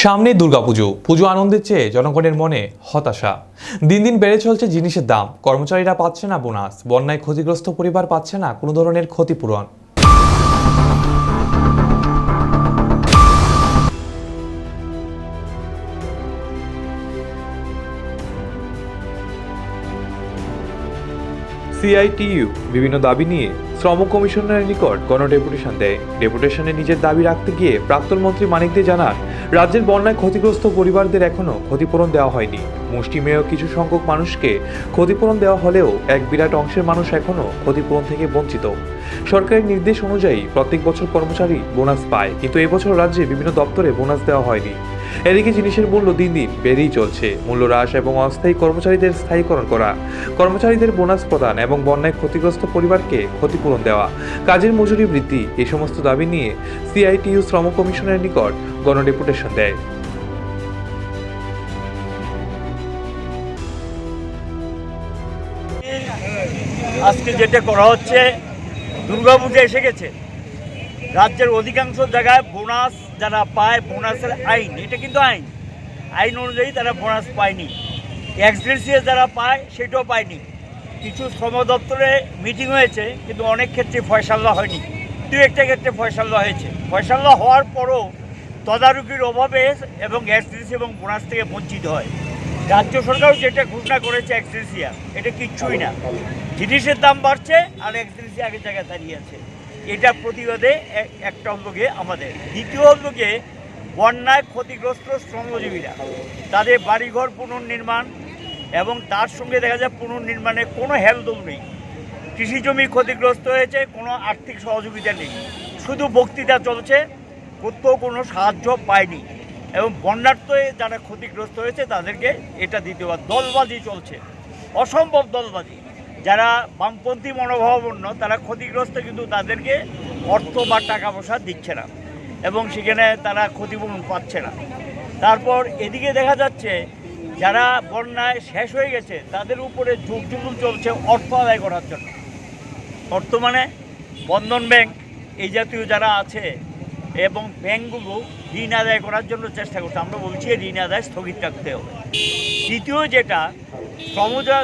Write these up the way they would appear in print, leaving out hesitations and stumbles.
সামনে দুর্গাপুজো। পুজো আনন্দের চেয়ে জনগণের মনে হতাশা। দিন দিন বেড়ে চলছে জিনিসের দাম, কর্মচারীরা পাচ্ছে না বোনাস, বন্যায় ক্ষতিগ্রস্ত পরিবার পাচ্ছে না কোনো ধরনের ক্ষতিপূরণ। সিআইটিইউ বিভিন্ন দাবি নিয়ে শ্রম কমিশনারের নিকট গণডেপুটেশন দেয়। ডেপুটেশনে নিজের দাবি রাখতে গিয়ে প্রাক্তন মন্ত্রী মানিক দে জানান, রাজ্যের বন্যায় ক্ষতিগ্রস্ত পরিবারদের এখনো ক্ষতিপূরণ দেওয়া হয়নি। মুষ্টিমেয় কিছু সংখ্যক মানুষকে ক্ষতিপূরণ দেওয়া হলেও এক বিরাট অংশের মানুষ এখনো ক্ষতিপূরণ থেকে বঞ্চিত। সরকারের নির্দেশ অনুযায়ী প্রত্যেক বছর কর্মচারী বোনাস পায়, কিন্তু এবছর রাজ্যে বিভিন্ন দপ্তরে বোনাস দেওয়া হয়নি। এদিকে জিনিসের মূল্য দিন দিন বেড়েই চলছে। মূল্য হ্রাস এবং অস্থায়ী কর্মচারীদের স্থায়ীকরণ করা, কর্মচারীদের বোনাস প্রদান এবং বন্যায় ক্ষতিগ্রস্ত পরিবারকে ক্ষতিপূরণ দেওয়া, কাজের মজুরি বৃদ্ধি, এই সমস্ত দাবি নিয়ে সিআইটিইউ শ্রম কমিশনের নিকট গণডেপুটেশন দেয়। আজকে যেটা করা হচ্ছে, দুর্গাপুজো এসে গেছে, রাজ্যের অধিকাংশ জায়গায় বোনাস যারা পায়, বোনাসের আইন, এটা কিন্তু আইন অনুযায়ী তারা বোনাস পায়নি। এক্সগ্রেসিয়া যারা পায় সেটাও পায়নি। কিছু শ্রম দপ্তরে মিটিং হয়েছে, কিন্তু অনেক ক্ষেত্রে ফয়সালা হয়নি। দু একটা ক্ষেত্রে ফয়সালা হয়েছে। ফয়সালা হওয়ার পরও তদারকির অভাবে এবং এক্সগ্রেসিয়া এবং বোনাস থেকে বঞ্চিত হয়। রাজ্য সরকারও যেটা ঘোষণা করেছে এক্সগ্রেসিয়া, এটা কিচ্ছুই না। জিনিসের দাম বাড়ছে আর এক্সগ্রেসিয়া আগের জায়গায় দাঁড়িয়ে আছে। এটা প্রতিবাদে একটা হল গিয়ে আমাদের। দ্বিতীয় হল গিয়ে বন্যায় ক্ষতিগ্রস্ত শ্রমজীবীরা, তাদের বাড়িঘর পুনর্নির্মাণ এবং তার সঙ্গে দেখা যায় পুনর্নির্মাণে কোনো হেলদোল নেই। কৃষি জমি ক্ষতিগ্রস্ত হয়েছে, কোনো আর্থিক সহযোগিতা নেই, শুধু বক্তৃতা চলছে, কোথাও কোনো সাহায্য পায়নি। এবং বন্যার্থে যারা ক্ষতিগ্রস্ত হয়েছে তাদেরকে এটা দিতে হবে। দলবাজি চলছে, অসম্ভব দলবাজি। যারা বামপন্থী মনোভাবাপন্ন তারা ক্ষতিগ্রস্ত, কিন্তু তাদেরকে অর্থ বা টাকা পয়সা দিচ্ছে না এবং সেখানে তারা ক্ষতিপূরণ পাচ্ছে না। তারপর এদিকে দেখা যাচ্ছে যারা বন্যায় শেষ হয়ে গেছে তাদের উপরে যুগ জুলুম চলছে অর্থ আদায় করার জন্য। বর্তমানে বন্ধন ব্যাংক এই জাতীয় যারা আছে এবং ব্যাংকগুলো ঋণ আদায় করার জন্য চেষ্টা করছে। আমরা বলছি ঋণ আদায় স্থগিত রাখতে হবে। দ্বিতীয় যেটা,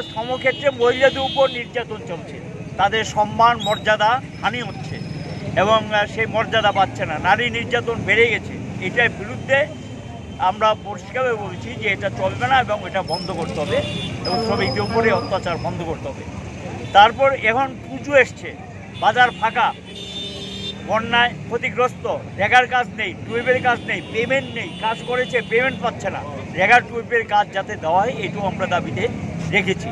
শ্রমক্ষেত্রে মহিলাদের উপর নির্যাতন চলছে, তাদের সম্মান মর্যাদা হানি হচ্ছে এবং সেই মর্যাদা পাচ্ছে না। নারী নির্যাতন বেড়ে গেছে। এটার বিরুদ্ধে আমরা পরিষ্কারভাবে বলছি যে এটা চলবে না এবং এটা বন্ধ করতে হবে এবং শ্রমিকদের উপরে অত্যাচার বন্ধ করতে হবে। তারপর এখন পুজো এসছে, বাজার ফাঁকা, বন্যায় ক্ষতিগ্রস্ত, রেগার কাজ নেই, টুয়েবের কাজ নেই, পেমেন্ট নেই, কাজ করেছে পেমেন্ট পাচ্ছে না। রেগার টুয়েবের কাজ যাতে দেওয়া হয় এটাও আমরা দাবিতে রেখেছি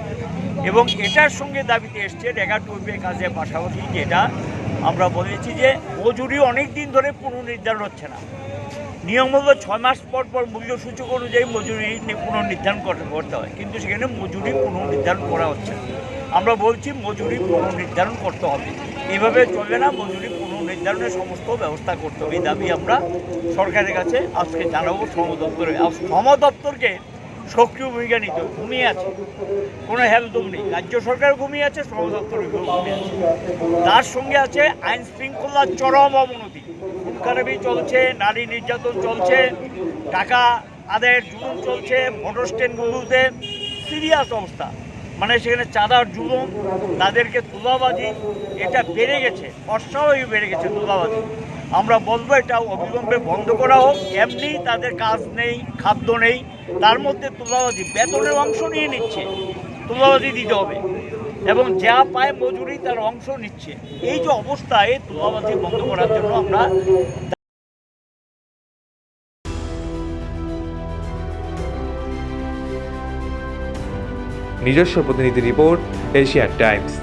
এবং এটার সঙ্গে দাবিতে এসছে রেগার টুয়েবের কাজের পাশাপাশি যেটা আমরা বলেছি যে মজুরি অনেক দিন ধরে পুনর্নির্ধারণ হচ্ছে না। নিয়ম হলো 6 মাস পর পর মূল্যসূচক অনুযায়ী মজুরি পুনর্নির্ধারণ করতে হয়, কিন্তু সেখানে মজুরি পুনর্নির্ধারণ করা হচ্ছে না। আমরা বলছি মজুরি পুনর্নির্ধারণ করতে হবে, এভাবে চলবে না। মজুরি পুনর্নির্ধারণের সমস্ত ব্যবস্থা করতে হবে। এই দাবি আমরা সরকারের কাছে আজকে জানাবো। শ্রম দপ্তরকে সক্রিয় ভূমিকা নিতে, ঘুমিয়ে আছে, কোনো হেলদোল নেই। রাজ্য সরকার ঘুমিয়ে আছে, শ্রম দপ্তর ঘুমিয়ে আছে। তার সঙ্গে আছে আইন শৃঙ্খলার চরম অবনতি, খুনখারাবি চলছে, নারী নির্যাতন চলছে, টাকা আদায়ের জুলুম চলছে, ভোটার স্ট্যান্ডগুলোতে সিরিয়াস অবস্থা, মানে সেখানে চাঁদার জুলুম, তাদেরকে তোলাবাজি, এটা বেড়ে গেছে, অস্বাভাবিক বেড়ে গেছে তোলাবাজি। আমরা বলবো এটা অবিলম্বে বন্ধ করা হোক। এমনি তাদের কাজ নেই, খাদ্য নেই, তার মধ্যে তোলাবাজি, বেতনের অংশ নিয়ে নিচ্ছে, তোলাবাজি দিতে হবে এবং যা পায় মজুরি তার অংশ নিচ্ছে। এই যে অবস্থা, এই তোলাবাজি বন্ধ করার জন্য আমরা নিজস্ব প্রতিনিধি রিপোর্ট, এশিয়ান টাইমস।